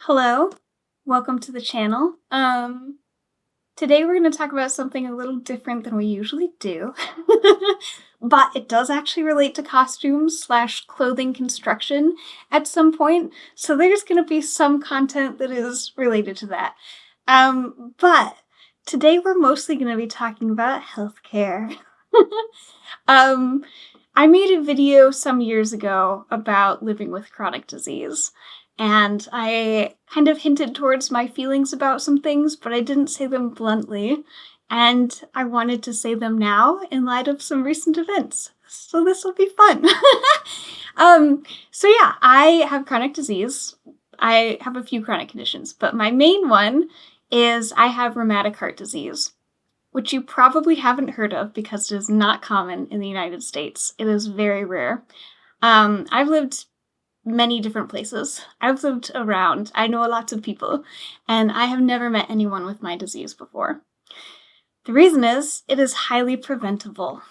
Hello, welcome to the channel. Today we're going to talk about something a little different than we usually do, but it does actually relate to costumes slash clothing construction at some point, so there's going to be some content that is related to that. But today we're mostly going to be talking about healthcare. um, I made a video some years ago about living with chronic disease. And I kind of hinted towards my feelings about some things, but I didn't say them bluntly. And I wanted to say them now in light of some recent events. So this will be fun. So yeah, I have chronic disease. I have a few chronic conditions, but my main one is I have rheumatic heart disease, which you probably haven't heard of because it is not common in the United States. It is very rare. I've lived many different places. I've lived around. I know lots of people, and I have never met anyone with my disease before. The reason is it is highly preventable,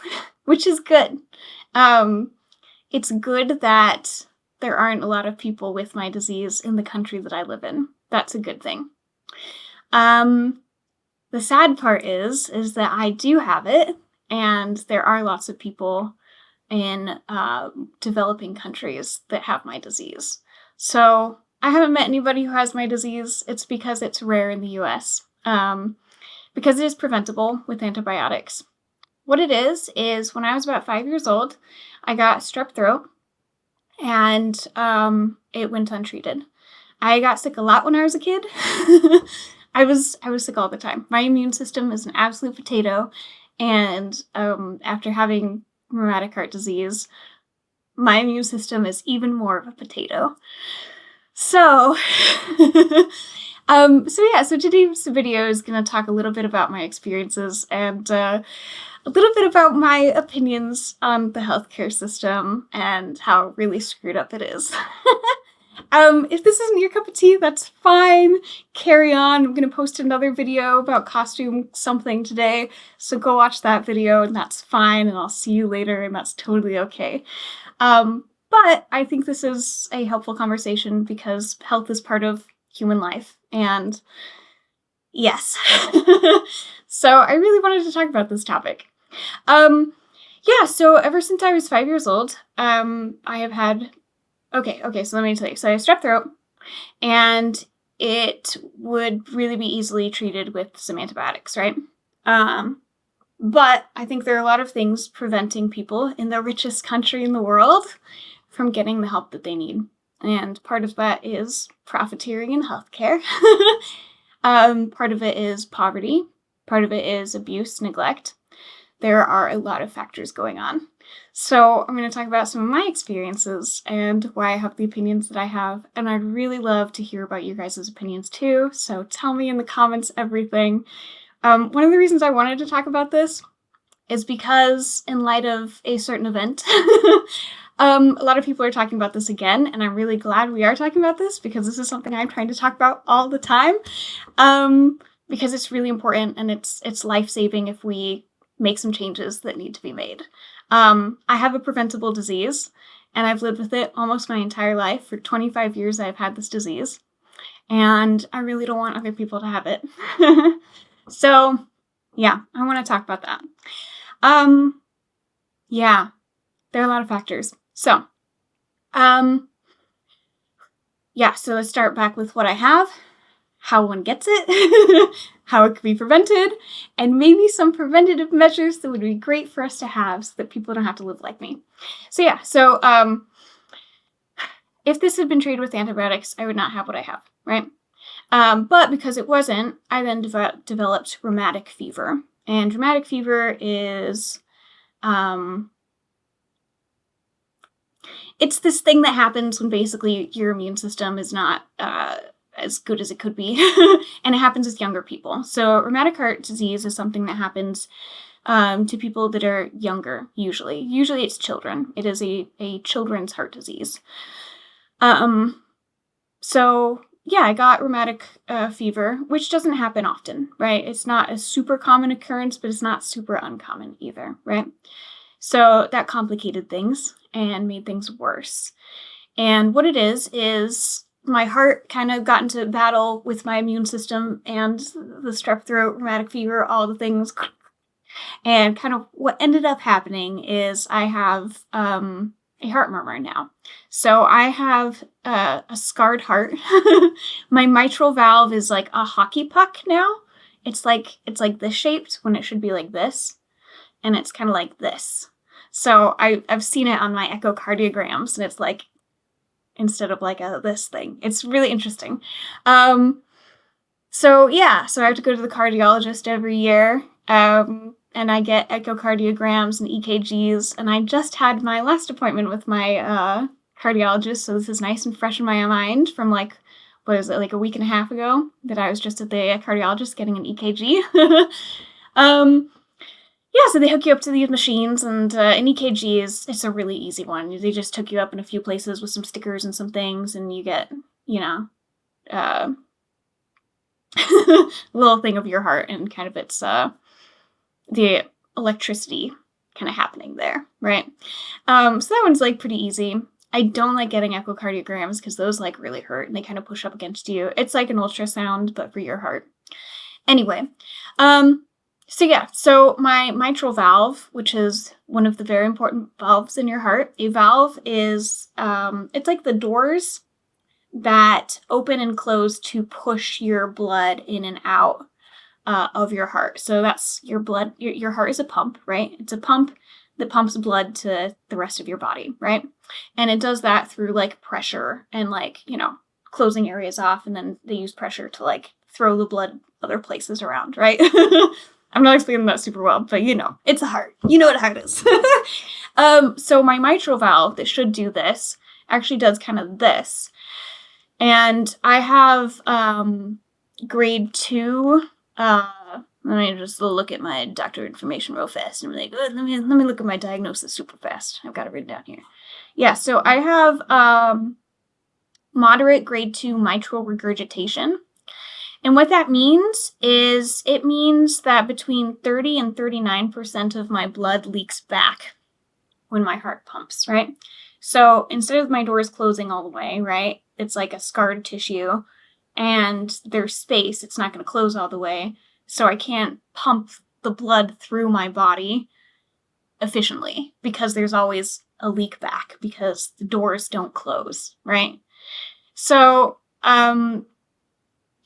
which is good. It's good that there aren't a lot of people with my disease in the country that I live in. That's a good thing. The sad part is that I do have it, and there are lots of people in developing countries that have my disease. So I haven't met anybody who has my disease. It's because it's rare in the US. Because it is preventable with antibiotics. What it is when I was about 5 years old, I got strep throat, and it went untreated. I got sick a lot when I was a kid. I was sick all the time. My immune system is an absolute potato, and after having rheumatic heart disease, my immune system is even more of a potato. So, so today's video is going to talk a little bit about my experiences and a little bit about my opinions on the healthcare system and how really screwed up it is. If this isn't your cup of tea, that's fine. Carry on. I'm going to post another video about costume something today, so go watch that video, and that's fine, and I'll see you later, and that's totally okay. But I think this is a helpful conversation because health is part of human life, and yes. So I really wanted to talk about this topic. So ever since I was 5 years old, I have had Okay, so let me tell you. So I have strep throat, and it would really be easily treated with some antibiotics, right? But I think there are a lot of things preventing people in the richest country in the world from getting the help that they need. And part of that is profiteering in healthcare. Part of it is poverty. Part of it is abuse, neglect. There are a lot of factors going on. So I'm going to talk about some of my experiences and why I have the opinions that I have, and I'd really love to hear about you guys' opinions too, so tell me in the comments everything. One of the reasons I wanted to talk about this is because in light of a certain event, a lot of people are talking about this again, and I'm really glad we are talking about this because this is something I'm trying to talk about all the time, because it's really important and it's life-saving if we make some changes that need to be made. I have a preventable disease, and I've lived with it almost my entire life. For 25 years, I've had this disease, and I really don't want other people to have it. So, yeah, I want to talk about that. There are a lot of factors. So, so let's start back with what I have, how one gets it, how it can be prevented, and maybe some preventative measures that would be great for us to have so that people don't have to live like me. So if this had been treated with antibiotics, I would not have what I have, right? But because it wasn't, I then developed rheumatic fever. And rheumatic fever is, it's this thing that happens when basically your immune system is not as good as it could be, and it happens with younger people. So rheumatic heart disease is something that happens to people that are younger, usually. Usually it's children. It is a children's heart disease. I got rheumatic fever, which doesn't happen often, right? It's not a super common occurrence, but it's not super uncommon either, right? So that complicated things and made things worse. And what it is my heart kind of got into battle with my immune system and the strep throat, rheumatic fever, all the things. And kind of what ended up happening is I have a heart murmur now. So I have a scarred heart. My mitral valve is like a hockey puck now. It's like this shaped when it should be like this, and it's kind of like this. So I've seen it on my echocardiograms, and it's like instead of like this thing. It's really interesting. So yeah, so I have to go to the cardiologist every year. And I get echocardiograms and EKGs, and I just had my last appointment with my cardiologist, so this is nice and fresh in my mind from like, what is it, like a week and a half ago that I was just at the cardiologist getting an EKG. Yeah, so they hook you up to these machines, and an EKG it's a really easy one. They just hook you up in a few places with some stickers and some things, and you get, a little thing of your heart, and kind of it's the electricity kind of happening there, right? So that one's like pretty easy. I don't like getting echocardiograms because those like really hurt and they kind of push up against you. It's like an ultrasound, but for your heart. Anyway, so my mitral valve, which is one of the very important valves in your heart, a valve is, it's like the doors that open and close to push your blood in and out of your heart. So that's your blood. Your heart is a pump, right? It's a pump that pumps blood to the rest of your body, right? And it does that through like pressure and like, closing areas off, and then they use pressure to like throw the blood other places around, right? I'm not explaining that super well, but it's a heart. You know what a heart is. So my mitral valve that should do this actually does kind of this. And I have grade 2. Let me just look at my doctor information real fast. And I'm like, let me look at my diagnosis super fast. I've got it written down here. Yeah, so I have moderate grade 2 mitral regurgitation. And what that means is it means that between 30 and 39% of my blood leaks back when my heart pumps, right? So instead of my doors closing all the way, right, it's like a scarred tissue and there's space. It's not going to close all the way. So I can't pump the blood through my body efficiently because there's always a leak back because the doors don't close, right? So,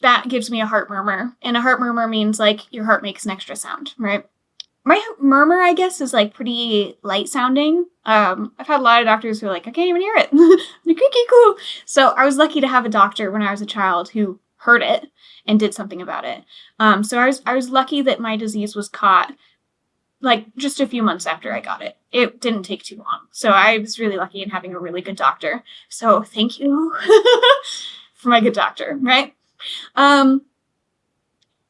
that gives me a heart murmur. And a heart murmur means like your heart makes an extra sound, right? My murmur, I guess, is like pretty light sounding. I've had a lot of doctors who are like, I can't even hear it. Like, okay, cool. So I was lucky to have a doctor when I was a child who heard it and did something about it. So I was lucky that my disease was caught like just a few months after I got it. It didn't take too long. So I was really lucky in having a really good doctor. So thank you for my good doctor, right?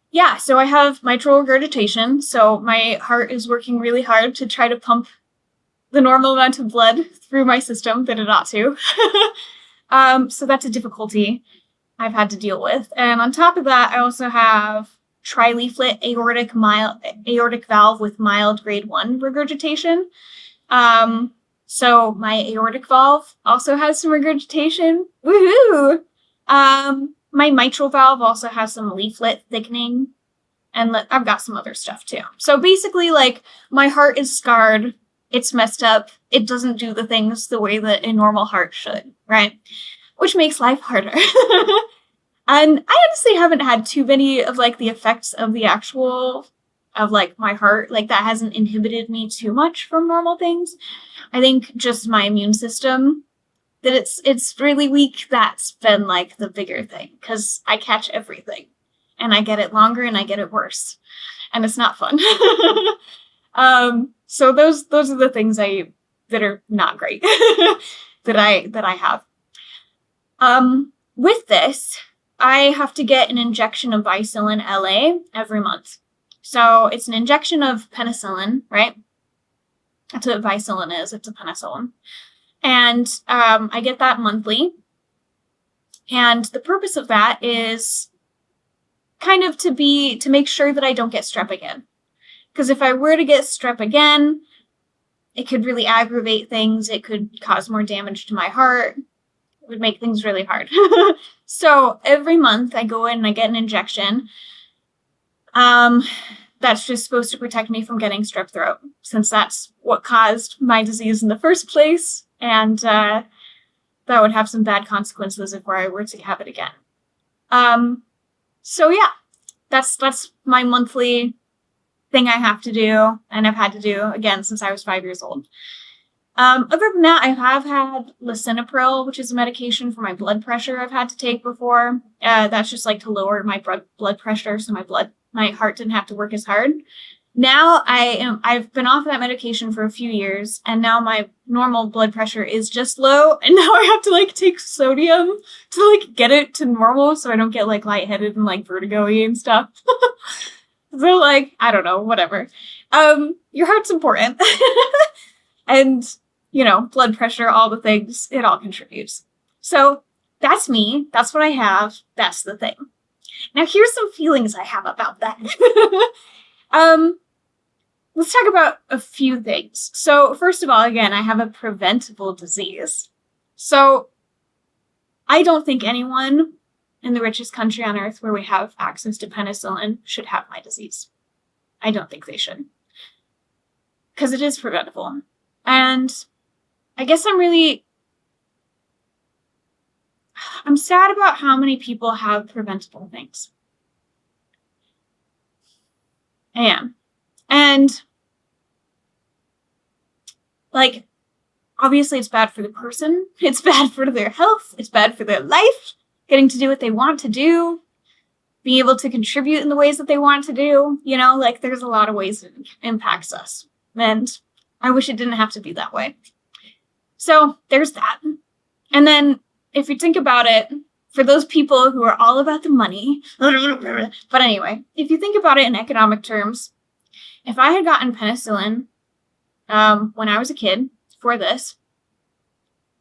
Yeah, so I have mitral regurgitation. So my heart is working really hard to try to pump the normal amount of blood through my system that it ought to. So that's a difficulty I've had to deal with. And on top of that, I also have trileaflet aortic valve with mild grade 1 regurgitation. So my aortic valve also has some regurgitation. Woohoo! My mitral valve also has some leaflet thickening, and I've got some other stuff too. So basically, like, my heart is scarred, it's messed up, it doesn't do the things the way that a normal heart should, right? Which makes life harder. And I honestly haven't had too many of, like, the effects of like, my heart. Like, that hasn't inhibited me too much from normal things. I think just my immune system, that it's really weak, that's been like the bigger thing, because I catch everything and I get it longer and I get it worse, and it's not fun. So those are the things that are not great that I have. With this, I have to get an injection of Vicillin LA every month. So it's an injection of penicillin, right? That's what Vicillin is. It's a penicillin. And I get that monthly. And the purpose of that is kind of to make sure that I don't get strep again. Because if I were to get strep again, it could really aggravate things. It could cause more damage to my heart. would make things really hard. So every month I go in and I get an injection. That's just supposed to protect me from getting strep throat, since that's what caused my disease in the first place, and that would have some bad consequences if I were to have it again. So yeah, that's my monthly thing I have to do, and I've had to do again since I was 5 years old. Other than that, I have had lisinopril, which is a medication for my blood pressure I've had to take before. That's just like to lower my blood pressure, so my heart didn't have to work as hard. Now I've been off that medication for a few years, and now my normal blood pressure is just low, and now I have to like take sodium to like get it to normal so I don't get like lightheaded and like vertigo-y and stuff. So like, I don't know, whatever. Your heart's important. And, you know, blood pressure, all the things, it all contributes. So that's me. That's what I have. That's the thing. Now here's some feelings I have about that. Let's talk about a few things. So first of all, again, I have a preventable disease. So I don't think anyone in the richest country on earth where we have access to penicillin should have my disease. I don't think they should. Because it is preventable. And I guess I'm sad about how many people have preventable things. I am. And like, obviously it's bad for the person. It's bad for their health. It's bad for their life. Getting to do what they want to do. Being able to contribute in the ways that they want to do. You know, like there's a lot of ways it impacts us. And I wish it didn't have to be that way. So there's that. And then if you think about it, for those people who are all about the money, but anyway, if you think about it in economic terms, if I had gotten penicillin when I was a kid for this,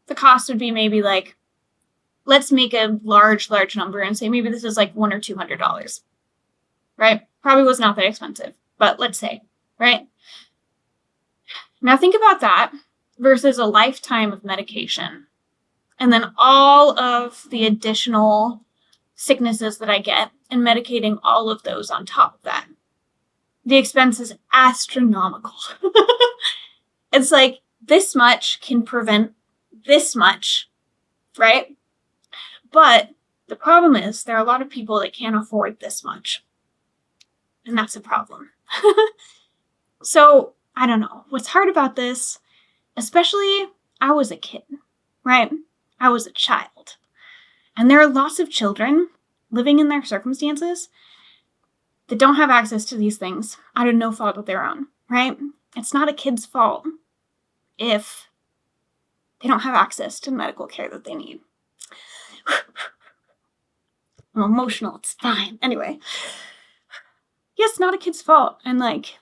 the cost would be maybe like, let's make a large number and say maybe this is like $100 or $200, right? Probably was not that expensive, but let's say, right? Now think about that versus a lifetime of medication. And then all of the additional sicknesses that I get and medicating all of those on top of that. The expense is astronomical. It's like this much can prevent this much, right? But the problem is there are a lot of people that can't afford this much. And that's a problem. So, I don't know. What's hard about this, especially I was a kid, right? I was a child. And there are lots of children living in their circumstances that don't have access to these things out of no fault of their own, right? It's not a kid's fault if they don't have access to medical care that they need. I'm emotional, it's fine. Anyway. Yes, not a kid's fault. And like,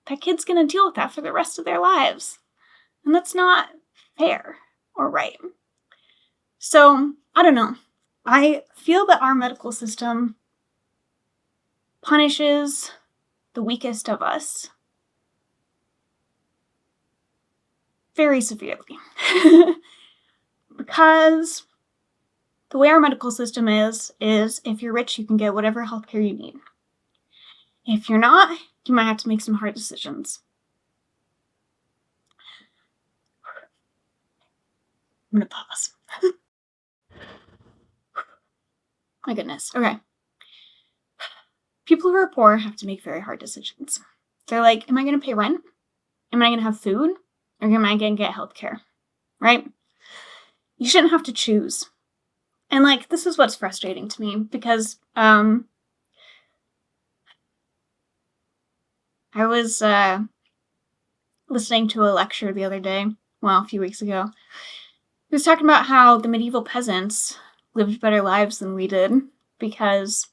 that kid's gonna deal with that for the rest of their lives. And that's not fair or right. So, I don't know. I feel that our medical system punishes the weakest of us very severely. Because the way our medical system is if you're rich, you can get whatever healthcare you need. If you're not, you might have to make some hard decisions. I'm gonna pause. My goodness. Okay. People who are poor have to make very hard decisions. They're like, am I going to pay rent? Am I going to have food? Or am I going to get healthcare? Right? You shouldn't have to choose. And like, this is what's frustrating to me because I was listening to a lecture the other day, well, a few weeks ago. He was talking about how the medieval peasants lived better lives than we did because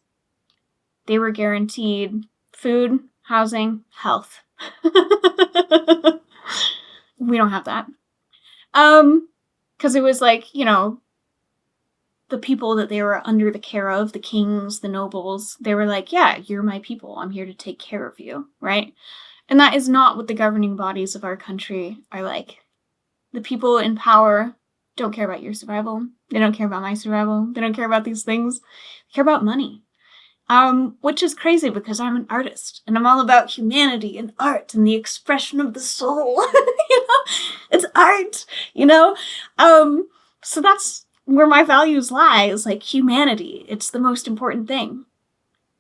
they were guaranteed food, housing, health. We don't have that. Because it was like, you know, the people that they were under the care of, the kings, the nobles, they were like, yeah, you're my people. I'm here to take care of you, right? And that is not what the governing bodies of our country are like. The people in power don't care about your survival. They don't care about my survival. They don't care about these things. They care about money. Which is crazy because I'm an artist and I'm all about humanity and art and the expression of the soul. It's art, So that's where my values lie, is like humanity. It's the most important thing.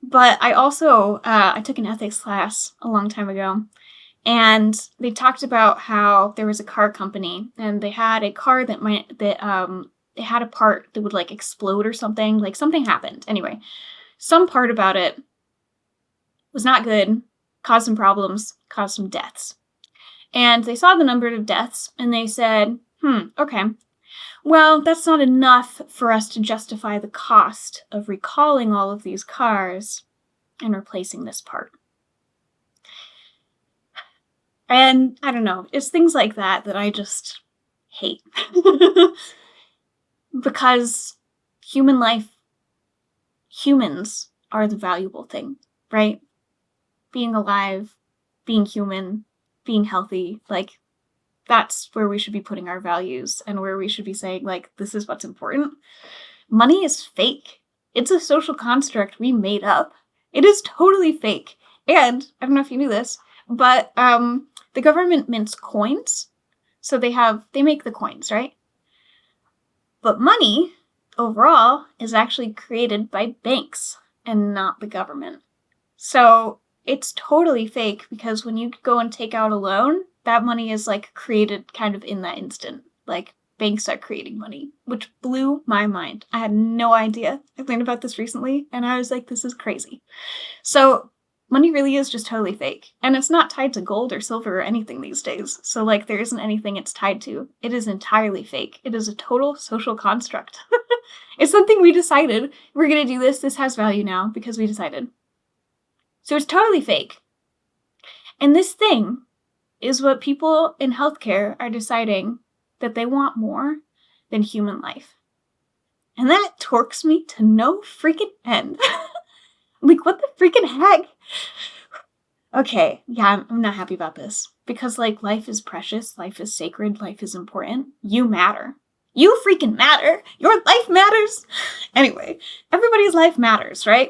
But I also, I took an ethics class a long time ago, and they talked about how there was a car company and they had a car that it had a part that would like explode or something, like something happened. Anyway, some part about it was not good, caused some problems, caused some deaths. And they saw the number of deaths and they said, okay, well, that's not enough for us to justify the cost of recalling all of these cars and replacing this part. And I don't know, it's things like that that I just hate. Because humans are the valuable thing, right? Being alive, being human, being healthy, like, that's where we should be putting our values and where we should be saying, like, this is what's important. Money is fake. It's a social construct we made up. It is totally fake. And, I don't know if you knew this, but the government mints coins. So they make the coins, right? But money, overall, is actually created by banks and not the government. So it's totally fake because when you go and take out a loan, that money is like created kind of in that instant. Like, banks are creating money, which blew my mind. I had no idea. I learned about this recently and I was like, this is crazy. So money really is just totally fake. And it's not tied to gold or silver or anything these days. So like, there isn't anything it's tied to. It is entirely fake. It is a total social construct. It's something we decided. We're going to do this. This has value now because we decided. So it's totally fake. And this thing is what people in healthcare are deciding that they want more than human life. And that torques me to no freaking end. Like, what the freaking heck? Okay, yeah, I'm not happy about this. Because, like, life is precious, life is sacred, life is important. You matter. You freaking matter! Your life matters! Anyway, everybody's life matters, right?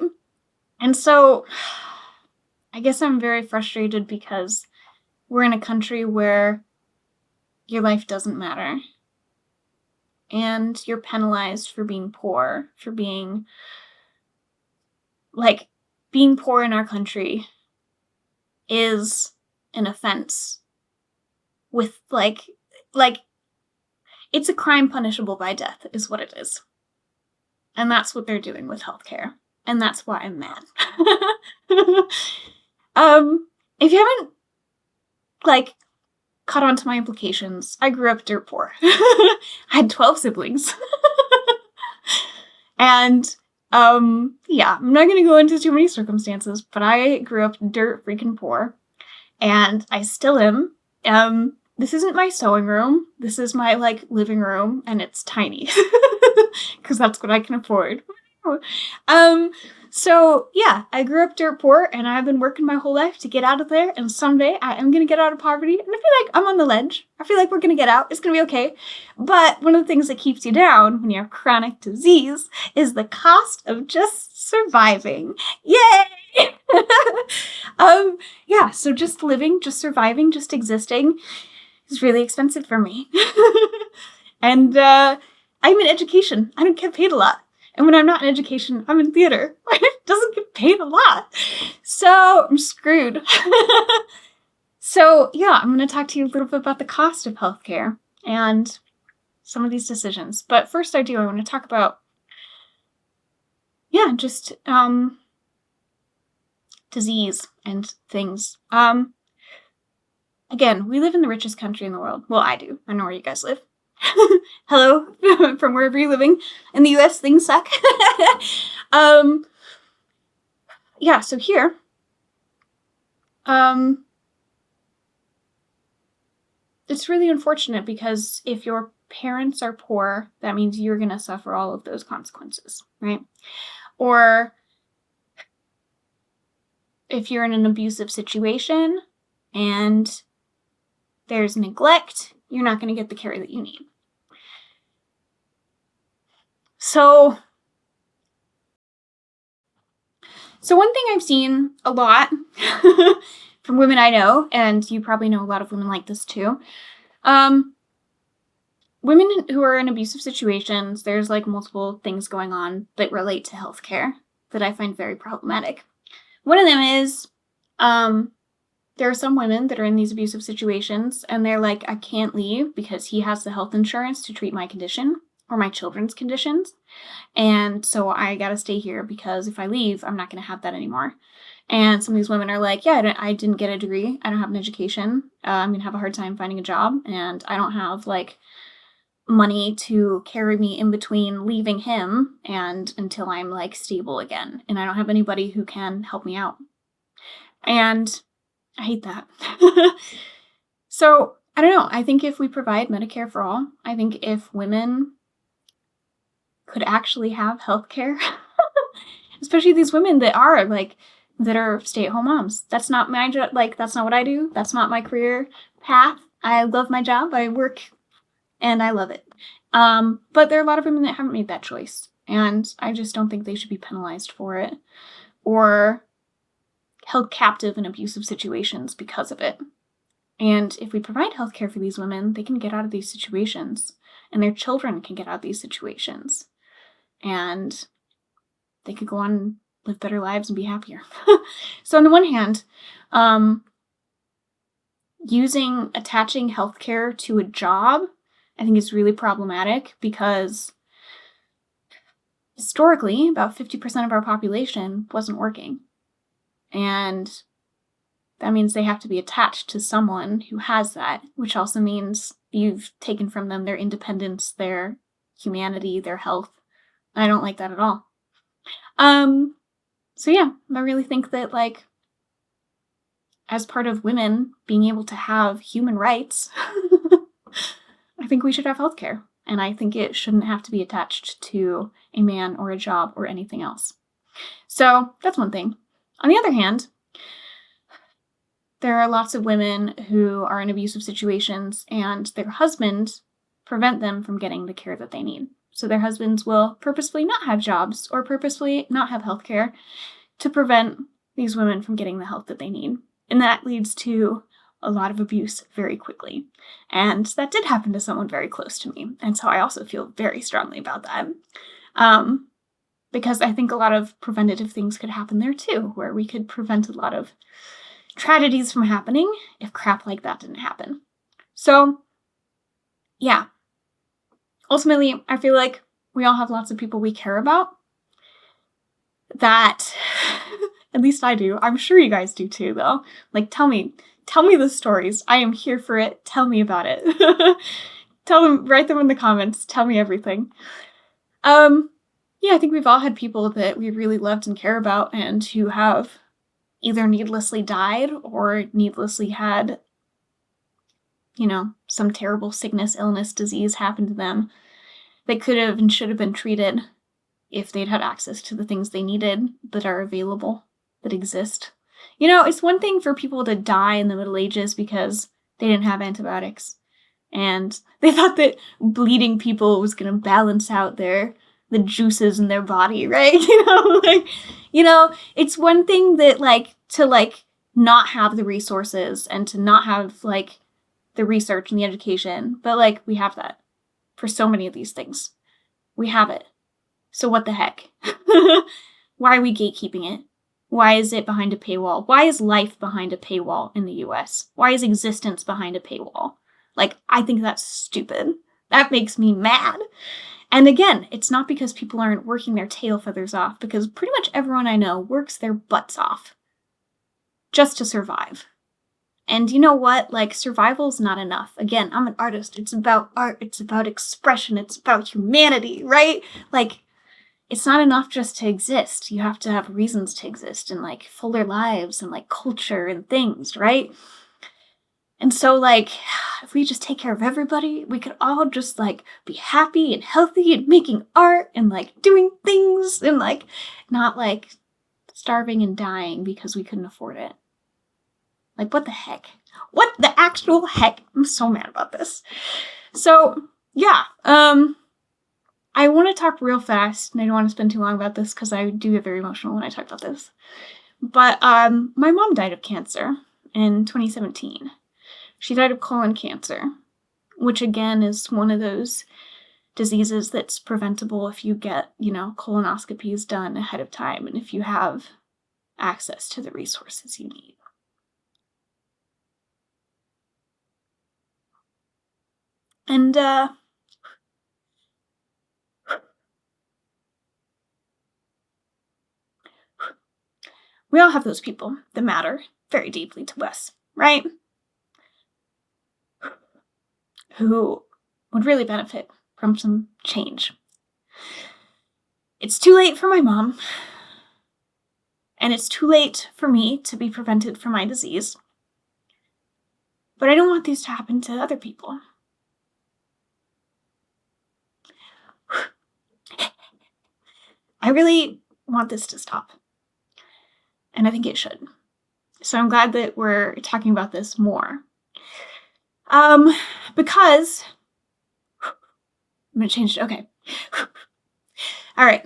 And so, I guess I'm very frustrated because we're in a country where your life doesn't matter. And you're penalized for being poor, for being, like, being poor in our country is an offense with, like, it's a crime punishable by death is what it is. And that's what they're doing with healthcare. And that's why I'm mad. If you haven't, like, caught on to my implications, I grew up dirt poor. I had 12 siblings. And, yeah, I'm not going to go into too many circumstances, but I grew up dirt freaking poor. And I still am. This isn't my sewing room. This is my, like, living room, and it's tiny. Because that's what I can afford. So, yeah, I grew up dirt poor, and I've been working my whole life to get out of there, and someday I am going to get out of poverty, and I feel like I'm on the ledge. I feel like we're going to get out. It's going to be okay. But one of the things that keeps you down when you have chronic disease is the cost of just surviving. Yay! Yeah, so just living, just surviving, just existing is really expensive for me. And I'm in education. I don't get paid a lot. And when I'm not in education, I'm in theater, where it doesn't get paid a lot. So I'm screwed. So yeah, I'm going to talk to you a little bit about the cost of healthcare and some of these decisions. But first I want to talk about, yeah, just disease and things. Again, we live in the richest country in the world. Well, I do. I know where you guys live. Hello, from wherever you're living. In the US, things suck. Yeah, so here, it's really unfortunate because if your parents are poor, that means you're going to suffer all of those consequences, right? Or if you're in an abusive situation and there's neglect, you're not going to get the care that you need. So one thing I've seen a lot from women I know, and you probably know a lot of women like this too, women who are in abusive situations, there's like multiple things going on that relate to healthcare that I find very problematic. One of them is, there are some women that are in these abusive situations and they're like, I can't leave because he has the health insurance to treat my condition or my children's conditions. And so I gotta stay here because if I leave, I'm not gonna have that anymore. And some of these women are like, yeah, I didn't get a degree. I don't have an education. I'm gonna have a hard time finding a job. And I don't have like money to carry me in between leaving him and until I'm like stable again. And I don't have anybody who can help me out. And I hate that. So I don't know. I think if we provide Medicare for all, I think if women could actually have healthcare, especially these women that are stay-at-home moms. That's not my job. Like, that's not what I do. That's not my career path. I love my job. I work and I love it. But there are a lot of women that haven't made that choice. And I just don't think they should be penalized for it or held captive in abusive situations because of it. And if we provide healthcare for these women, they can get out of these situations and their children can get out of these situations. And they could go on and live better lives and be happier. So on the one hand, attaching healthcare to a job, I think is really problematic because historically, about 50% of our population wasn't working. And that means they have to be attached to someone who has that, which also means you've taken from them their independence, their humanity, their health. I don't like that at all. So yeah, I really think that, like, as part of women being able to have human rights, I think we should have healthcare. And I think it shouldn't have to be attached to a man or a job or anything else. So that's one thing. On the other hand, there are lots of women who are in abusive situations and their husbands prevent them from getting the care that they need. So their husbands will purposefully not have jobs or purposefully not have health care to prevent these women from getting the help that they need. And that leads to a lot of abuse very quickly. And that did happen to someone very close to me. And so I also feel very strongly about that. Because I think a lot of preventative things could happen there too, where we could prevent a lot of tragedies from happening if crap like that didn't happen. So, yeah. Ultimately, I feel like we all have lots of people we care about that, at least I do. I'm sure you guys do too, though. Like, tell me the stories. I am here for it. Tell me about it. Write them in the comments. Tell me everything. Yeah, I think we've all had people that we really loved and care about and who have either needlessly died or needlessly had, some terrible sickness, illness, disease happen to them. They could have and should have been treated if they'd had access to the things they needed that are available, that exist. It's one thing for people to die in the Middle Ages because they didn't have antibiotics. And they thought that bleeding people was going to balance out the juices in their body, right? It's one thing that to not have the resources and to not have the research and the education, but we have that for so many of these things. We have it. So what the heck? Why are we gatekeeping it? Why is it behind a paywall? Why is life behind a paywall in the US? Why is existence behind a paywall? I think that's stupid. That makes me mad. And again, it's not because people aren't working their tail feathers off, because pretty much everyone I know works their butts off just to survive. And you know what? Survival's not enough. Again, I'm an artist. It's about art. It's about expression. It's about humanity, right? It's not enough just to exist. You have to have reasons to exist and fuller lives and culture and things, right? And so if we just take care of everybody, we could all just be happy and healthy and making art and doing things and not starving and dying because we couldn't afford it. What the heck? What the actual heck? I'm so mad about this. So, yeah, I want to talk real fast, and I don't want to spend too long about this because I do get very emotional when I talk about this. But my mom died of cancer in 2017. She died of colon cancer, which again is one of those diseases that's preventable if you get, colonoscopies done ahead of time and if you have access to the resources you need. And we all have those people that matter very deeply to us, right? Who would really benefit from some change. It's too late for my mom, and it's too late for me to be prevented from my disease. But I don't want these to happen to other people. I really want this to stop. And I think it should. So I'm glad that we're talking about this more. Because I'm gonna change it. Okay. All right.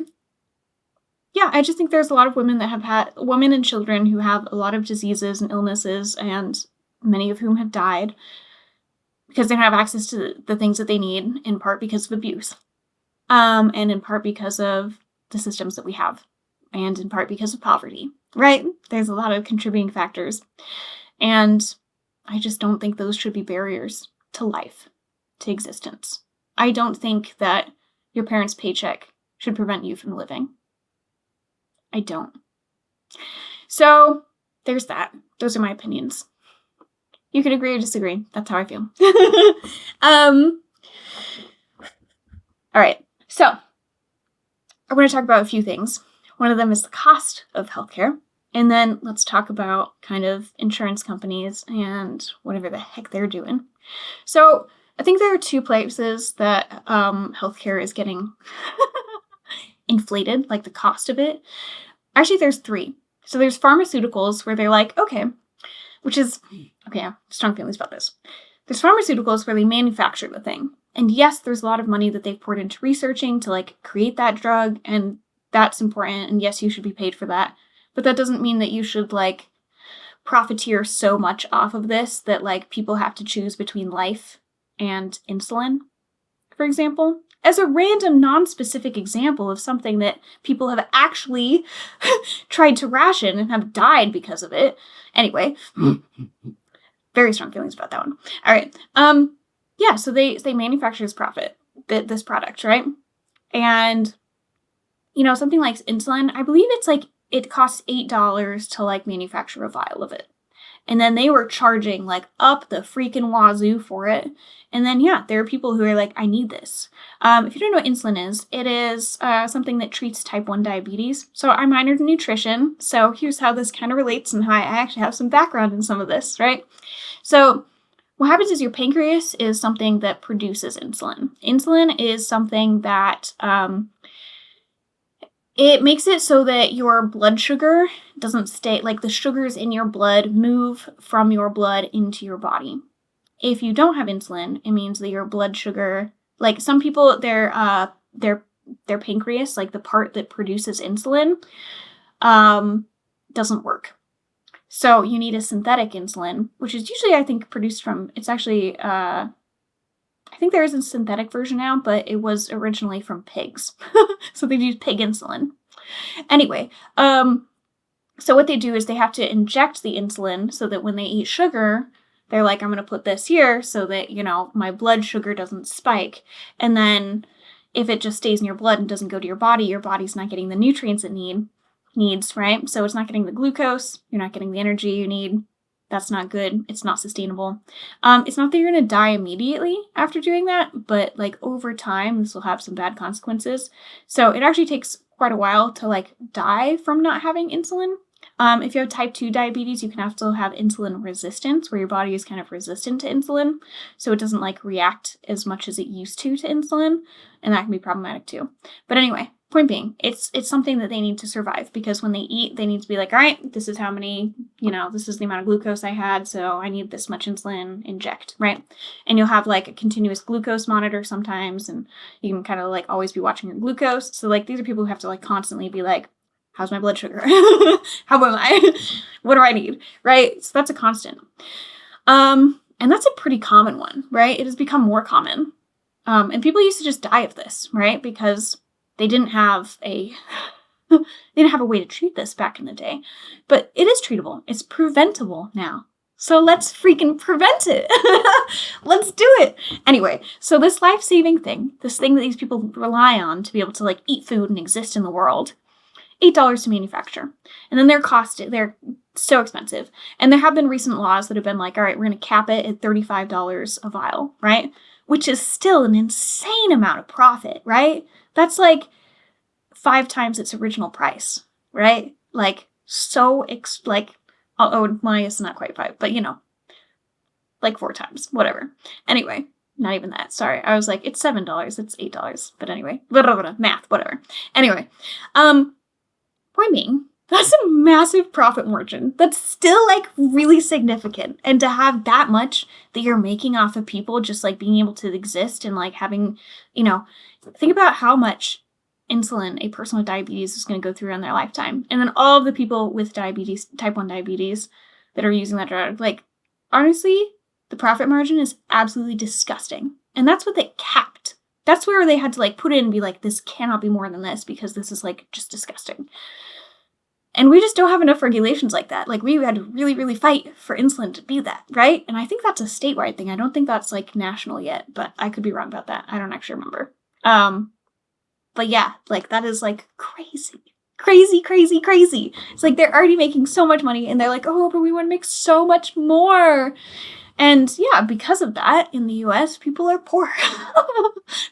Yeah, I just think there's a lot of women and children who have a lot of diseases and illnesses, and many of whom have died because they don't have access to the things that they need, in part because of abuse, and in part because of the systems that we have, and in part because of poverty, right? There's a lot of contributing factors, and I just don't think those should be barriers to life, to existence. I don't think that your parents' paycheck should prevent you from living. I don't. So there's that. Those are my opinions. You can agree or disagree. That's how I feel. All right. So I want to talk about a few things. One of them is the cost of healthcare. And then let's talk about kind of insurance companies and whatever the heck they're doing. So I think there are two places that healthcare is getting inflated, like the cost of it. Actually, there's three. So there's pharmaceuticals where they're like, okay, strong feelings about this. There's pharmaceuticals where they manufacture the thing. And yes, there's a lot of money that they've poured into researching to like create that drug, and that's important. And yes, you should be paid for that. But that doesn't mean that you should like profiteer so much off of this that like people have to choose between life and insulin, for example. As a random, non-specific example of something that people have actually tried to ration and have died because of it. Anyway, very strong feelings about that one. All right. Yeah, so they manufacture this product, right? And, something like insulin, I believe it's like, it costs $8 to like manufacture a vial of it. And then they were charging like up the freaking wazoo for it. And then, yeah, there are people who are like, I need this. If you don't know what insulin is, it is something that treats type 1 diabetes. So I minored in nutrition. So here's how this kind of relates and how I actually have some background in some of this, right? So what happens is your pancreas is something that produces insulin. Insulin is something that it makes it so that your blood sugar doesn't stay, like the sugars in your blood move from your blood into your body. If you don't have insulin, it means that your blood sugar, like some people, their pancreas, like the part that produces insulin, doesn't work. So you need a synthetic insulin, which is usually, I think, produced from, it's actually, I think there is a synthetic version now, but it was originally from pigs. So they use pig insulin. Anyway, so what they do is they have to inject the insulin so that when they eat sugar, they're like, I'm going to put this here so that, my blood sugar doesn't spike. And then if it just stays in your blood and doesn't go to your body's not getting the nutrients it needs, right? So it's not getting the glucose. You're not getting the energy you need. That's not good. It's not sustainable. It's not that you're going to die immediately after doing that, but like over time, this will have some bad consequences. So it actually takes quite a while to like die from not having insulin. If you have type 2 diabetes, you can also have insulin resistance, where your body is kind of resistant to insulin. So it doesn't like react as much as it used to insulin. And that can be problematic too. But anyway, point being, it's something that they need to survive, because when they eat, they need to be like, all right, this is how many, this is the amount of glucose I had, so I need this much insulin, inject, right? And you'll have like a continuous glucose monitor sometimes, and you can kind of like always be watching your glucose. So like these are people who have to like constantly be like, how's my blood sugar? How am I? What do I need? Right? So that's a constant. And that's a pretty common one, right? It has become more common. And people used to just die of this, right? Because they didn't have a way to treat this back in the day. But it is treatable. It's preventable now. So let's freaking prevent it. Let's do it. Anyway, so this life-saving thing, this thing that these people rely on to be able to like eat food and exist in the world, $8 to manufacture. And then they're so expensive. And there have been recent laws that have been like, all right, we're going to cap it at $35 a vial, right? Which is still an insane amount of profit, right? That's like 5 times its original price, right? Like, well, it's not quite 5, but like 4 times, whatever. Anyway, not even that. Sorry. I was like, it's $7, it's $8. But anyway, math, whatever. Anyway, point being, that's a massive profit margin. That's still like really significant. And to have that much that you're making off of people just like being able to exist and like having, think about how much insulin a person with diabetes is going to go through in their lifetime. And then all of the people with diabetes, type 1 diabetes, that are using that drug. Like, honestly, the profit margin is absolutely disgusting. And that's what they capped. That's where they had to like put it and be like, this cannot be more than this because this is like just disgusting. And we just don't have enough regulations like that. Like, we had to really, really fight for insulin to be that, right? And I think that's a statewide thing. I don't think that's like national yet, but I could be wrong about that. I don't actually remember. But yeah, like that is like crazy. It's like they're already making so much money and they're like, oh, but we want to make so much more. And yeah, because of that, in the US, people are poor.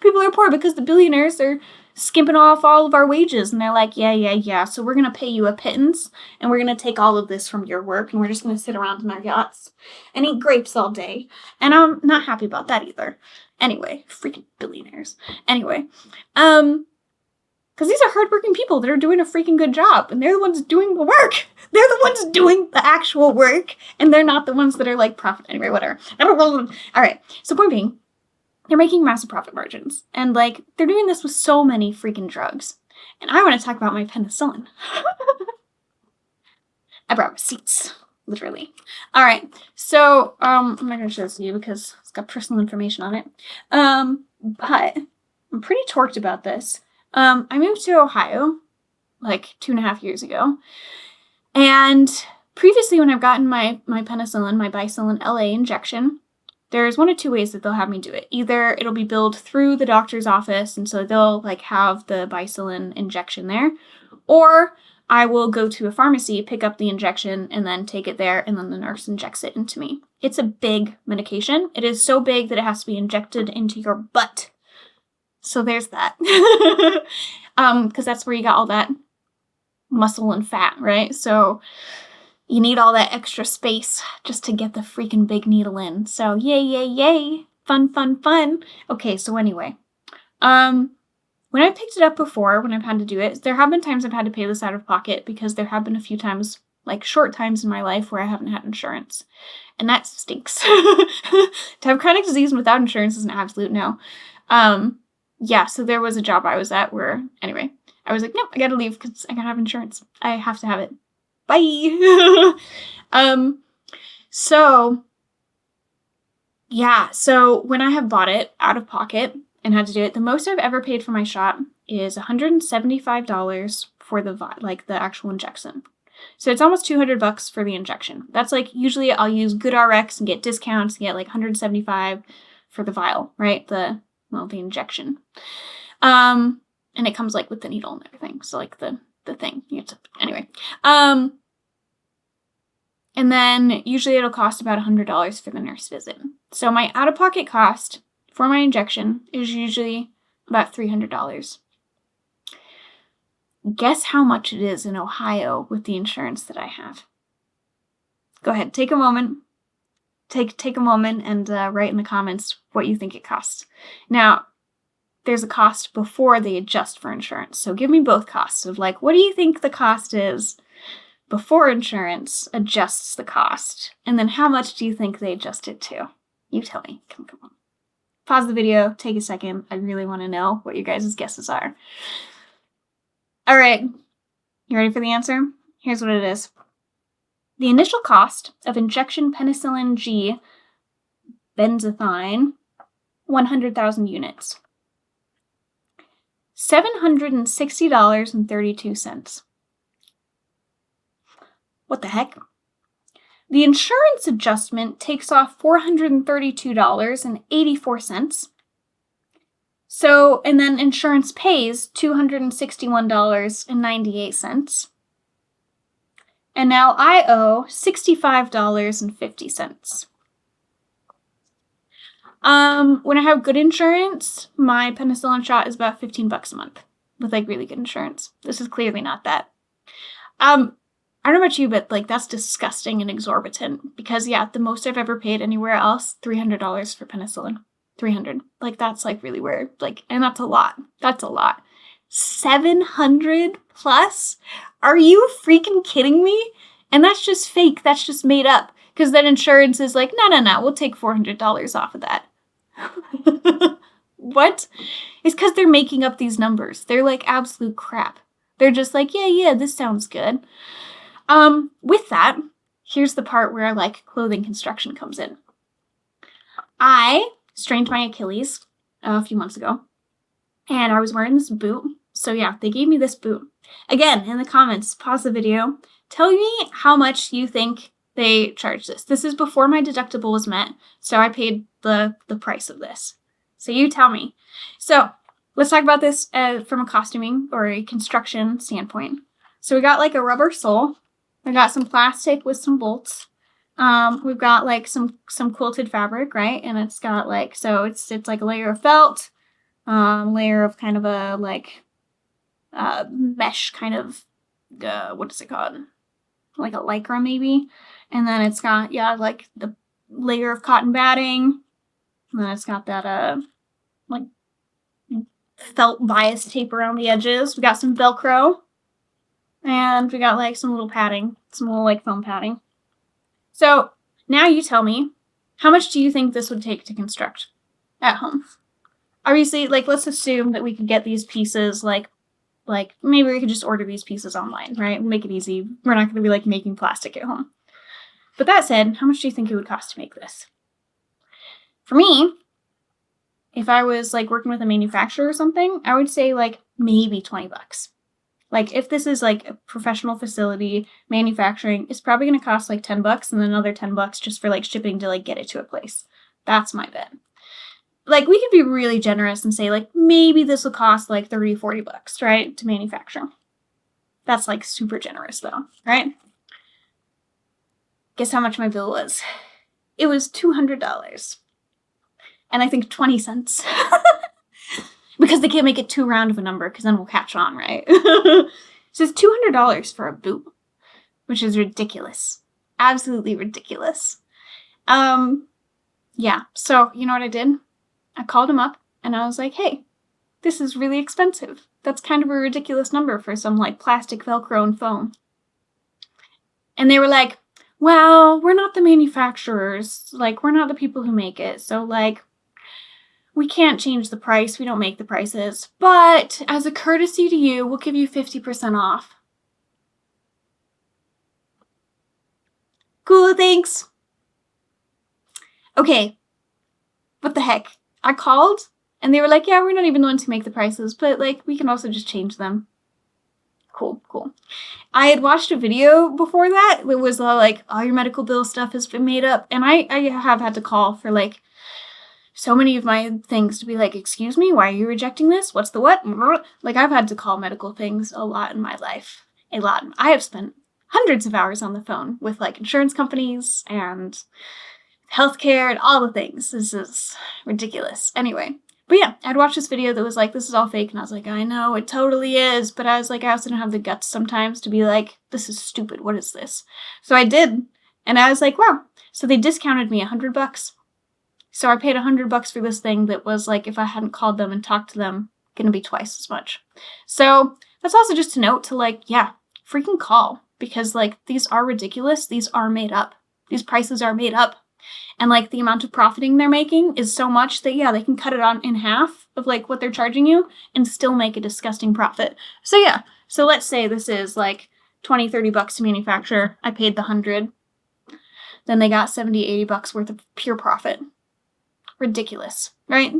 People are poor because the billionaires are skimping off all of our wages. And they're like, yeah. So we're going to pay you a pittance and we're going to take all of this from your work and we're just going to sit around in our yachts and eat grapes all day. And I'm not happy about that either. Anyway, freaking billionaires. Anyway, because these are hardworking people that are doing a freaking good job, and they're the ones doing the work. They're the ones doing the actual work, and they're not the ones that are like profit. Anyway, whatever. All right. So point being, they're making massive profit margins, and like they're doing this with so many freaking drugs. And I want to talk about my penicillin. I brought receipts, literally. All right. So I'm not gonna show this to you because it's got personal information on it. But I'm pretty torqued about this. I moved to Ohio like 2.5 years ago. And previously when I've gotten my penicillin, my Bicillin LA injection, there's 1 of 2 ways that they'll have me do it. Either it'll be billed through the doctor's office, and so they'll like have the Bicillin injection there, or I will go to a pharmacy, pick up the injection, and then take it there, and then the nurse injects it into me. It's a big medication. It is so big that it has to be injected into your butt. So there's that. Because that's where you got all that muscle and fat, right? So you need all that extra space just to get the freaking big needle in. So yay. Fun. Okay, so anyway. When I picked it up before, when I've had to do it, there have been times I've had to pay this out of pocket because there have been a few times, like short times in my life where I haven't had insurance. And that stinks. To have chronic disease without insurance is an absolute no. Yeah, so there was a job I was at where, anyway, I was like, no, I gotta leave because I gotta have insurance. I have to have it. Bye! So when I have bought it out of pocket and had to do it, the most I've ever paid for my shot is $175 for the actual injection. So it's almost $200 for the injection. That's like, usually I'll use GoodRx and get discounts and get like $175 for the vial, right? The injection. And it comes like with the needle and everything. So like the thing. Anyway. And then usually it'll cost about $100 for the nurse visit. So my out-of-pocket cost for my injection is usually about $300. Guess how much it is in Ohio with the insurance that I have? Go ahead, take a moment. Take a moment and write in the comments what you think it costs. Now, there's a cost before they adjust for insurance. So give me both costs of like, what do you think the cost is before insurance adjusts the cost? And then how much do you think they adjust it to? You tell me. Come on. Pause the video. Take a second. I really want to know what your guys' guesses are. All right. You ready for the answer? Here's what it is. The initial cost of injection penicillin G benzathine, 100,000 units. $760.32. What the heck? The insurance adjustment takes off $432.84. So, and then insurance pays $261.98. And now I owe $65.50. When I have good insurance, my penicillin shot is about $15 a month with like really good insurance. This is clearly not that. I don't know about you, but like that's disgusting and exorbitant because yeah, the most I've ever paid anywhere else, $300 for penicillin. 300. Like that's like really weird. Like, and that's a lot. That's a lot. 700 plus? Are you freaking kidding me? And that's just fake. That's just made up. Because then insurance is like, no, we'll take $400 off of that. What? It's because they're making up these numbers. They're like absolute crap. They're just like, yeah, this sounds good. With that, here's the part where like clothing construction comes in. I strained my Achilles a few months ago, and I was wearing this boot. So yeah, they gave me this boot. Again, in the comments, pause the video. Tell me how much you think they charged this. This is before my deductible was met, so I paid the price of this. So you tell me. So let's talk about this from a costuming or a construction standpoint. So we got like a rubber sole. We got some plastic with some bolts. We've got like some quilted fabric, right? And it's got like, so it's like a layer of felt, layer of kind of a like mesh kind of, what is it called? Like a lycra maybe. And then it's got, yeah, like the layer of cotton batting. And then it's got that, like felt bias tape around the edges. We got some Velcro. And we got like some little padding, some little like foam padding. So now you tell me, how much do you think this would take to construct at home? Obviously, like let's assume that we could get these pieces like maybe we could just order these pieces online, right? Make it easy. We're not going to be like making plastic at home. But that said, how much do you think it would cost to make this? For me, if I was like working with a manufacturer or something, I would say like maybe $20. Like if this is like a professional facility manufacturing, it's probably going to cost like $10 and then another $10 just for like shipping to like get it to a place. That's my bet. Like we could be really generous and say like maybe this will cost like $30, $40, right? To manufacture. That's like super generous though, right? Guess how much my bill was? It was $200. And I think 20 cents. Because they can't make it too round of a number because then we'll catch on, right? So it's $200 for a boot, which is ridiculous. Absolutely ridiculous. Yeah, so you know what I did? I called him up and I was like, hey, this is really expensive. That's kind of a ridiculous number for some like plastic Velcro and foam. And they were like, well, we're not the manufacturers. Like, we're not the people who make it. So like, we can't change the price. We don't make the prices. But as a courtesy to you, we'll give you 50% off. Cool, thanks. Okay. What the heck? I called and they were like, yeah, we're not even the ones who make the prices, but like we can also just change them. Cool. I had watched a video before that. It was like all your medical bill stuff has been made up. And I have had to call for like so many of my things to be like, excuse me, why are you rejecting this? What's the what? Like I've had to call medical things a lot in my life. A lot. I have spent hundreds of hours on the phone with like insurance companies and healthcare and all the things. This is ridiculous. Anyway, but yeah, I'd watched this video that was like, this is all fake. And I was like, I know, it totally is. But I was like, I also don't have the guts sometimes to be like, this is stupid. What is this? So I did. And I was like, wow. So they discounted me $100. So I paid $100 for this thing that was like, if I hadn't called them and talked to them, gonna be twice as much. So that's also just a note to like, yeah, freaking call, because like these are ridiculous. These are made up. These prices are made up. And like the amount of profiting they're making is so much that yeah, they can cut it on in half of like what they're charging you and still make a disgusting profit. So yeah, so let's say this is like $20-$30 to manufacture. I paid the 100. Then they got $70-$80 worth of pure profit. Ridiculous, right?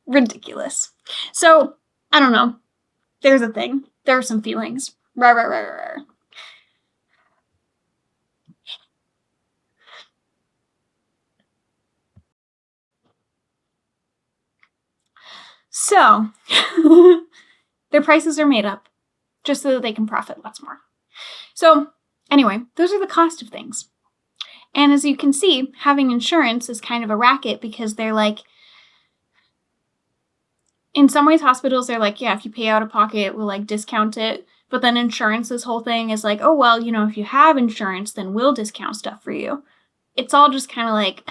Ridiculous. So I don't know. There's a thing. There are some feelings. Rah. So, their prices are made up just so that they can profit lots more. So, anyway, those are the cost of things. And as you can see, having insurance is kind of a racket because they're like, in some ways, hospitals, they're like, yeah, if you pay out of pocket, we'll like discount it. But then insurance, this whole thing is like, oh, well, you know, if you have insurance, then we'll discount stuff for you. It's all just kind of like,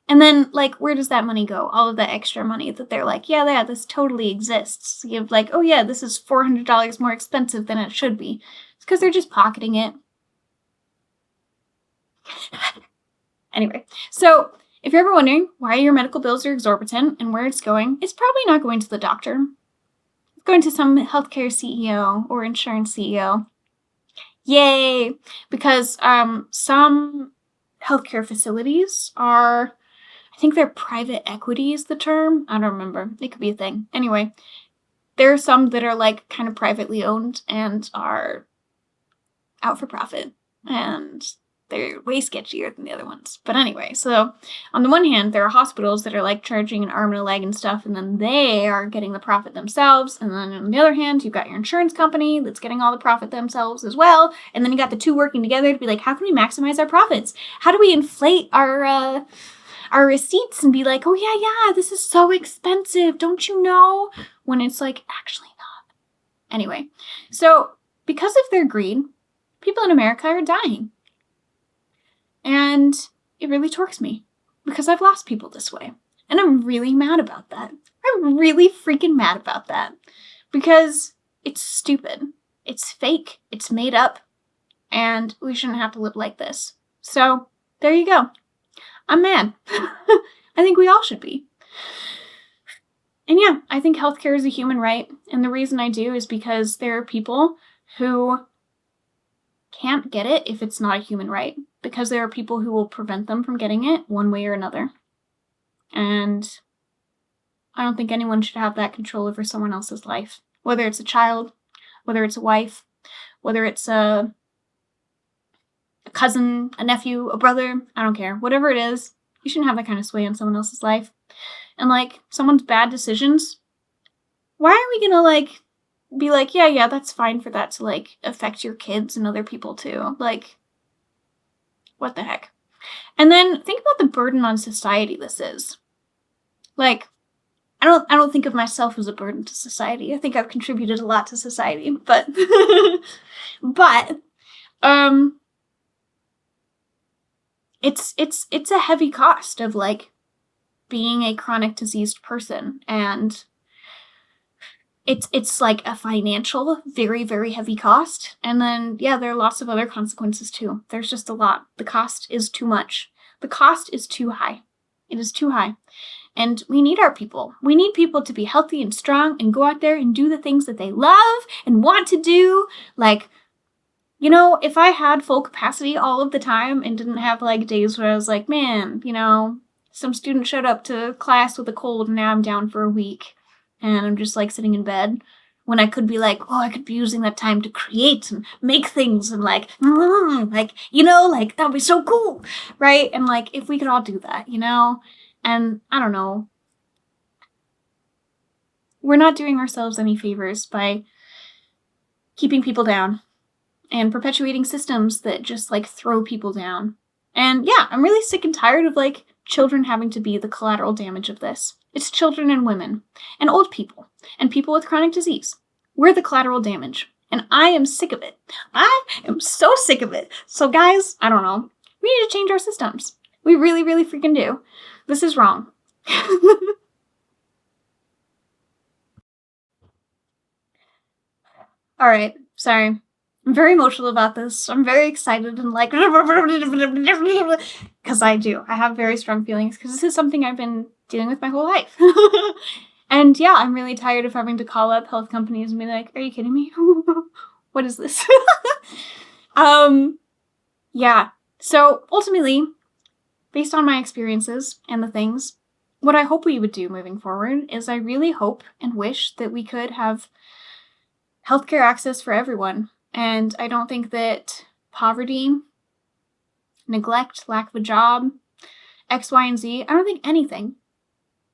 and then like, where does that money go? All of that extra money that they're like, yeah, this totally exists. You have like, oh yeah, this is $400 more expensive than it should be. It's because they're just pocketing it. Anyway, so if you're ever wondering why your medical bills are exorbitant and where it's going, it's probably not going to the doctor. It's going to some healthcare CEO or insurance CEO. Yay! Because some healthcare facilities are, I think they're private equity is the term. I don't remember. It could be a thing. Anyway, there are some that are like kind of privately owned and are out for profit. And they're way sketchier than the other ones. But anyway, so on the one hand, there are hospitals that are like charging an arm and a leg and stuff, and then they are getting the profit themselves. And then on the other hand, you've got your insurance company that's getting all the profit themselves as well. And then you got the two working together to be like, how can we maximize our profits? How do we inflate our receipts and be like, oh yeah, this is so expensive, don't you know? When it's like, actually not. Anyway, so because of their greed, people in America are dying. And it really torques me because I've lost people this way. And I'm really mad about that. I'm really freaking mad about that because it's stupid. It's fake. It's made up. And we shouldn't have to live like this. So there you go. I'm mad. I think we all should be. And yeah, I think healthcare is a human right. And the reason I do is because there are people who can't get it if it's not a human right. Because there are people who will prevent them from getting it one way or another. And I don't think anyone should have that control over someone else's life. Whether it's a child, whether it's a wife, whether it's a cousin, a nephew, a brother, I don't care. Whatever it is, you shouldn't have that kind of sway on someone else's life. And like, someone's bad decisions, why are we gonna like, be like, yeah, that's fine for that to like affect your kids and other people too? Like, what the heck? And then think about the burden on society this is. Like, I don't think of myself as a burden to society. I think I've contributed a lot to society, but it's a heavy cost of like being a chronic diseased person, and it's like a financial, very, very heavy cost. And then, yeah, there are lots of other consequences too. There's just a lot. The cost is too much. The cost is too high. It is too high. And we need our people. We need people to be healthy and strong and go out there and do the things that they love and want to do. Like, you know, if I had full capacity all of the time and didn't have like days where I was like, man, you know, some student showed up to class with a cold and now I'm down for a week. And I'm just like sitting in bed when I could be like, oh, I could be using that time to create and make things and like, you know, like that would be so cool, right? And like, if we could all do that, you know, and I don't know, we're not doing ourselves any favors by keeping people down and perpetuating systems that just like throw people down. And yeah, I'm really sick and tired of like children having to be the collateral damage of this. It's children and women and old people and people with chronic disease. We're the collateral damage. And I am sick of it. I am so sick of it. So guys, I don't know. We need to change our systems. We really, really freaking do. This is wrong. All right, sorry. I'm very emotional about this. I'm very excited and like, because I do. I have very strong feelings because this is something I've been dealing with my whole life. And yeah, I'm really tired of having to call up health companies and be like, are you kidding me? What is this? Yeah. So ultimately, based on my experiences and the things, what I hope we would do moving forward is I really hope and wish that we could have healthcare access for everyone. And I don't think that poverty, neglect, lack of a job, X, Y, and Z, I don't think anything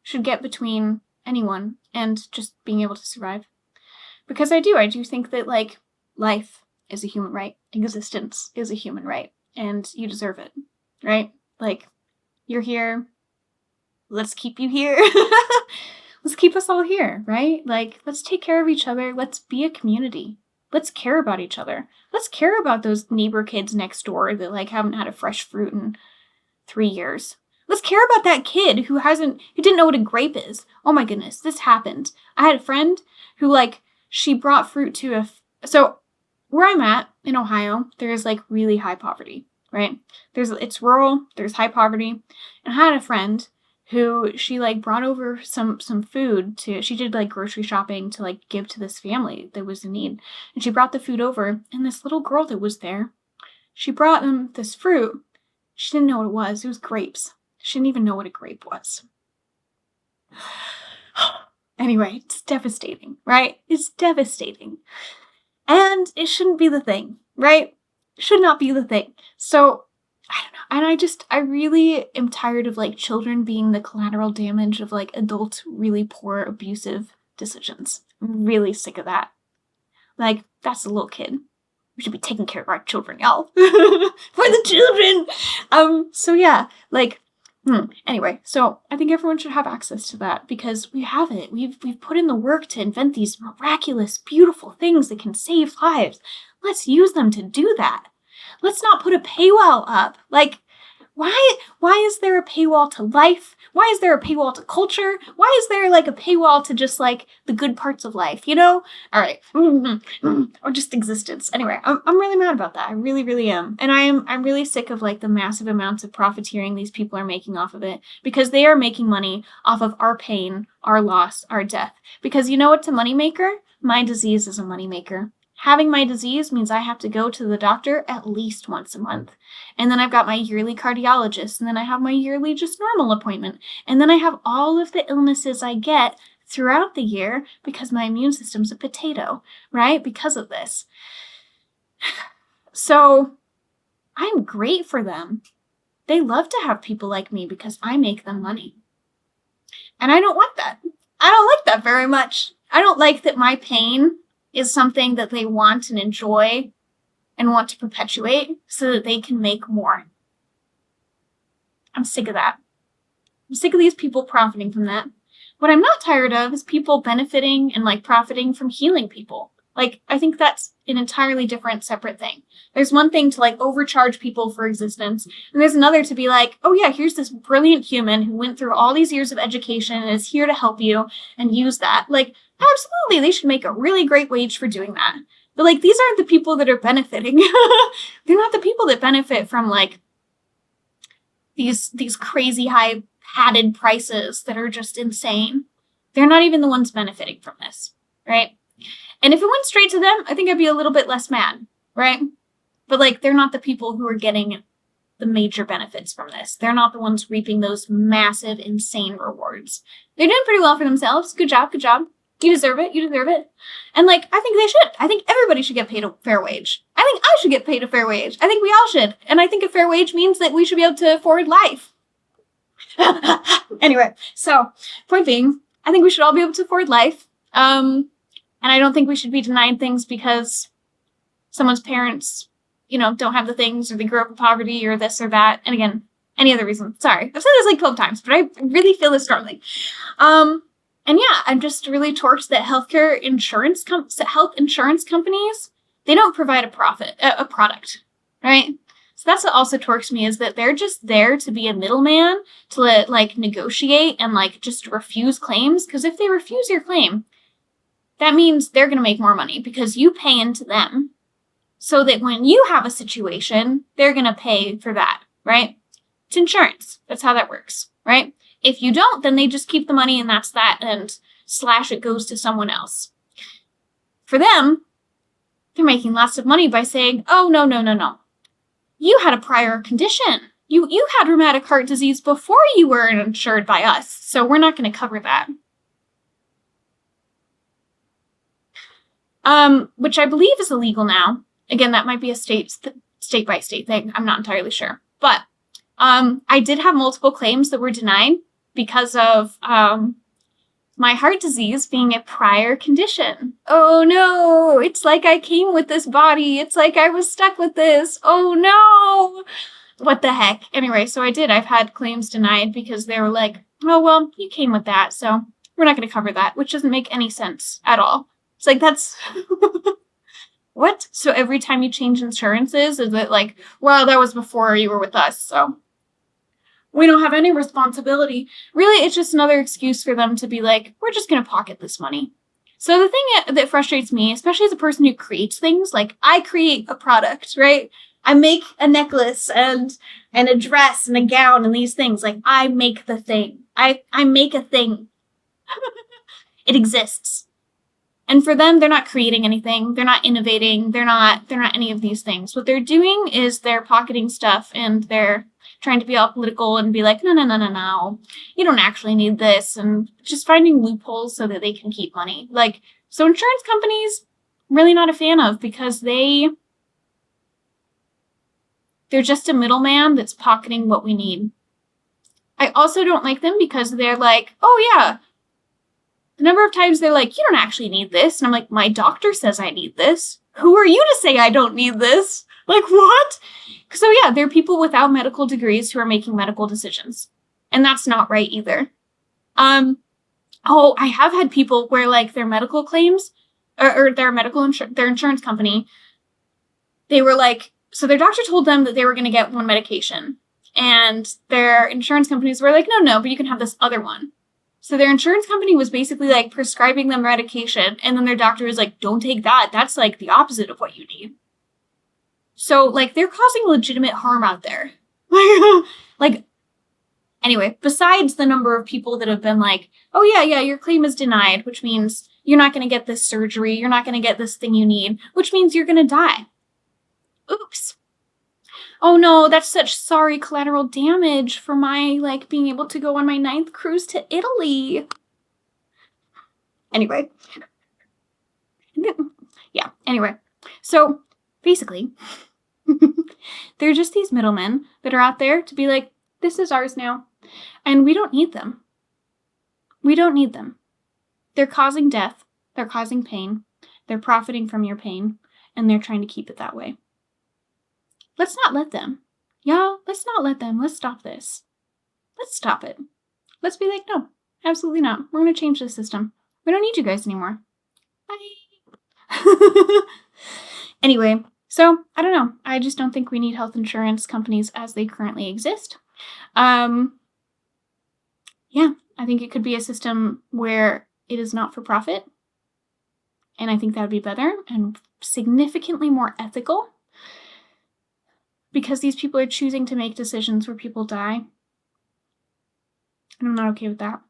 should get between anyone and just being able to survive. Because I do think that, like, life is a human right. Existence is a human right. And you deserve it, right? Like, you're here. Let's keep you here. Let's keep us all here, right? Like, let's take care of each other. Let's be a community. Let's care about each other. Let's care about those neighbor kids next door that, like, haven't had a fresh fruit in 3 years. Let's care about that kid who didn't know what a grape is. Oh my goodness, this happened. I had a friend who, like, she brought fruit to so where I'm at in Ohio, there's, like, really high poverty, right? It's rural, there's high poverty. And I had a friend who she, like, brought over some food she did, like, grocery shopping to, like, give to this family that was in need. And she brought the food over, and this little girl that was there, she brought them this fruit. She didn't know what it was. It was grapes. She didn't even know what a grape was. Anyway, it's devastating, right? It's devastating. And it shouldn't be the thing, right? It should not be the thing. So, I don't know. And I really am tired of, like, children being the collateral damage of, like, adult, really poor, abusive decisions. I'm really sick of that. Like, that's a little kid. We should be taking care of our children, y'all. For the children! So yeah, like, anyway, so I think everyone should have access to that because we have it. We've put in the work to invent these miraculous, beautiful things that can save lives. Let's use them to do that. Let's not put a paywall up. Like, why is there a paywall to life? Why is there a paywall to culture? Why is there, like, a paywall to just, like, the good parts of life, you know? All right. Or just existence. Anyway, I'm really mad about that. I really, really am. And I'm really sick of, like, the massive amounts of profiteering these people are making off of it because they are making money off of our pain, our loss, our death. Because you know what's a moneymaker? My disease is a moneymaker. Having my disease means I have to go to the doctor at least once a month. And then I've got my yearly cardiologist, and then I have my yearly just normal appointment. And then I have all of the illnesses I get throughout the year because my immune system's a potato, right? Because of this. So I'm great for them. They love to have people like me because I make them money. And I don't want that. I don't like that very much. I don't like that my pain is something that they want and enjoy and want to perpetuate so that they can make more. I'm sick of that. I'm sick of these people profiting from that. What I'm not tired of is people benefiting and, like, profiting from healing people. Like, I think that's an entirely different, separate thing. There's one thing to, like, overcharge people for existence, and there's another to be like, oh yeah, here's this brilliant human who went through all these years of education and is here to help you and use that. Like, absolutely, they should make a really great wage for doing that. But, like, these aren't the people that are benefiting. They're not the people that benefit from, like, these crazy high padded prices that are just insane. They're not even the ones benefiting from this, right? And if it went straight to them, I think I'd be a little bit less mad, right? But, like, they're not the people who are getting the major benefits from this. They're not the ones reaping those massive, insane rewards. They're doing pretty well for themselves. Good job, good job. You deserve it, you deserve it. And, like, I think they should. I think everybody should get paid a fair wage. I think I should get paid a fair wage. I think we all should. And I think a fair wage means that we should be able to afford life. Anyway, so, point being, I think we should all be able to afford life. And I don't think we should be denied things because someone's parents, you know, don't have the things, or they grew up in poverty, or this or that. And again, any other reason. Sorry, I've said this like 12 times, but I really feel this strongly. And yeah, I'm just really torched that health insurance companies, they don't provide a product, right? So that's what also torques me, is that they're just there to be a middleman, to like negotiate and like just refuse claims. Because if they refuse your claim, that means they're going to make more money because you pay into them, so that when you have a situation, they're going to pay for that, right? It's insurance. That's how that works, right? If you don't, then they just keep the money and that's that, and / it goes to someone else. For them, they're making lots of money by saying, oh, no. You had a prior condition. You had rheumatic heart disease before you were insured by us, so we're not going to cover that. Which I believe is illegal now. Again, that might be a state by state thing. I'm not entirely sure. But I did have multiple claims that were denied because of my heart disease being a prior condition. Oh no, it's like I came with this body. It's like I was stuck with this. Oh no. What the heck? Anyway, so I've had claims denied because they were like, oh, well, you came with that, so we're not going to cover that, which doesn't make any sense at all. It's like, that's... What? So every time you change insurances, is it like, well, that was before you were with us, so we don't have any responsibility. Really, it's just another excuse for them to be like, we're just going to pocket this money. So the thing that frustrates me, especially as a person who creates things, like I create a product, right? I make a necklace and a dress and a gown and these things. Like I make the thing. I make a thing. It exists. And for them, they're not creating anything. They're not innovating. They're not any of these things. What they're doing is they're pocketing stuff, and they're trying to be all political and be like, no. You don't actually need this, and just finding loopholes so that they can keep money. Like, so insurance companies, really not a fan of, because they're just a middleman that's pocketing what we need. I also don't like them because they're like, oh yeah, the number of times they're like, you don't actually need this. And I'm like, my doctor says I need this. Who are you to say I don't need this? Like, what? So yeah, there are people without medical degrees who are making medical decisions. And that's not right either. I have had people where like their medical claims or their their insurance company, they were like, so their doctor told them that they were going to get one medication. And their insurance companies were like, no, but you can have this other one. So their insurance company was basically like prescribing them medication, and then their doctor was like, don't take that. That's like the opposite of what you need. So like they're causing legitimate harm out there. Like, anyway, besides the number of people that have been like, oh yeah, your claim is denied, which means you're not going to get this surgery. You're not going to get this thing you need, which means you're going to die. Oops. Oh no, that's such sorry collateral damage for my, like, being able to go on my 9th cruise to Italy. Anyway. Yeah, anyway. So, basically, they're just these middlemen that are out there to be like, this is ours now. And we don't need them. We don't need them. They're causing death. They're causing pain. They're profiting from your pain. And they're trying to keep it that way. Let's not let them. Y'all, let's not let them. Let's stop this. Let's stop it. Let's be like, no, absolutely not. We're going to change the system. We don't need you guys anymore. Bye. Anyway, so I don't know. I just don't think we need health insurance companies as they currently exist. Yeah, I think it could be a system where it is not for profit. And I think that would be better and significantly more ethical. Because these people are choosing to make decisions where people die. And I'm not okay with that.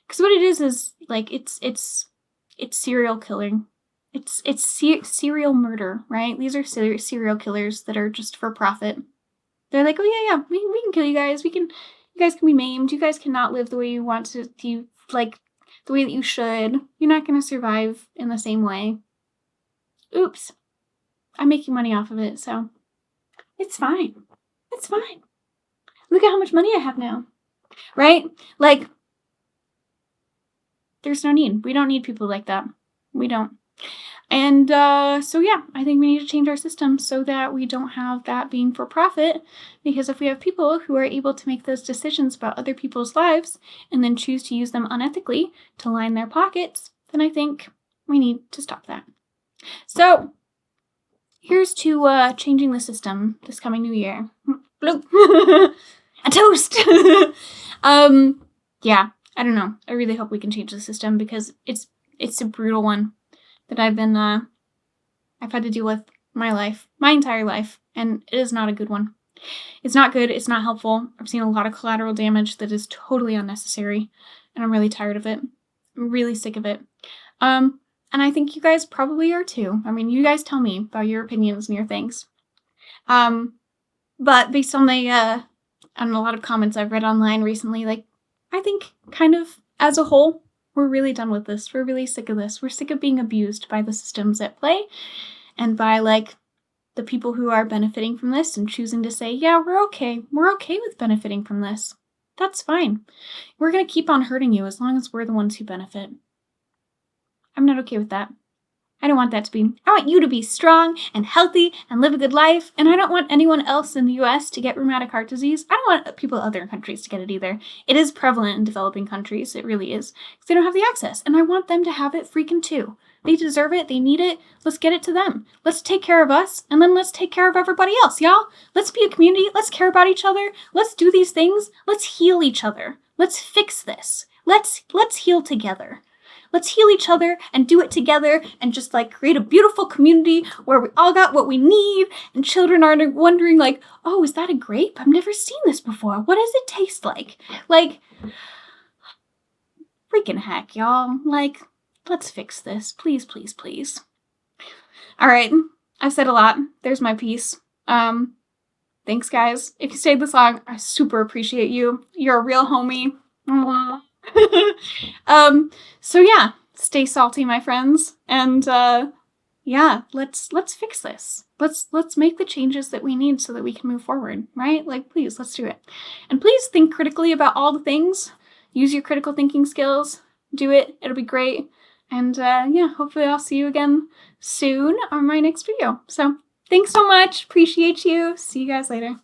Because what it is like, it's serial killing. It's serial murder, right? These are serial killers that are just for profit. They're like, oh yeah, we can kill you guys. You guys can be maimed. You guys cannot live the way you want to, like, the way that you should. You're not going to survive in the same way. Oops. I'm making money off of it, so... It's fine. It's fine. Look at how much money I have now. Right? Like, there's no need. We don't need people like that. We don't. And so, yeah, I think we need to change our system so that we don't have that being for profit. Because if we have people who are able to make those decisions about other people's lives and then choose to use them unethically to line their pockets, then I think we need to stop that. So... here's to changing the system this coming new year. Bloop. A toast! Yeah, I don't know. I really hope we can change the system because it's a brutal one that I've had to deal with my entire life, and it is not a good one. It's not good, it's not helpful. I've seen a lot of collateral damage that is totally unnecessary, and I'm really tired of it. I'm really sick of it. And I think you guys probably are too. I mean, you guys tell me about your opinions and your things. But based on on a lot of comments I've read online recently, like, I think kind of as a whole, we're really done with this. We're really sick of this. We're sick of being abused by the systems at play and by, like, the people who are benefiting from this and choosing to say, yeah, we're okay. We're okay with benefiting from this. That's fine. We're going to keep on hurting you as long as we're the ones who benefit. I'm not okay with that. I don't want that to be. I want you to be strong and healthy and live a good life. And I don't want anyone else in the US to get rheumatic heart disease. I don't want people in other countries to get it either. It is prevalent in developing countries. It really is. Because they don't have the access. And I want them to have it freaking too. They deserve it. They need it. Let's get it to them. Let's take care of us. And then let's take care of everybody else, y'all. Let's be a community. Let's care about each other. Let's do these things. Let's heal each other. Let's fix this. Let's heal together. Let's heal each other and do it together and just, like, create a beautiful community where we all got what we need and children aren't wondering, like, oh, is that a grape? I've never seen this before. What does it taste like? Like, freaking heck, y'all. Like, let's fix this. Please, please, please. All right. I've said a lot. There's my piece. Thanks, guys. If you stayed this long, I super appreciate you. You're a real homie. So yeah, stay salty, my friends, and yeah, let's fix this. Let's make the changes that we need so that we can move forward, right? Like, please, let's do it. And please think critically about all the things. Use your critical thinking skills. Do it. It'll be great. And yeah, hopefully I'll see you again soon on my next video. So thanks so much. Appreciate you. See you guys later.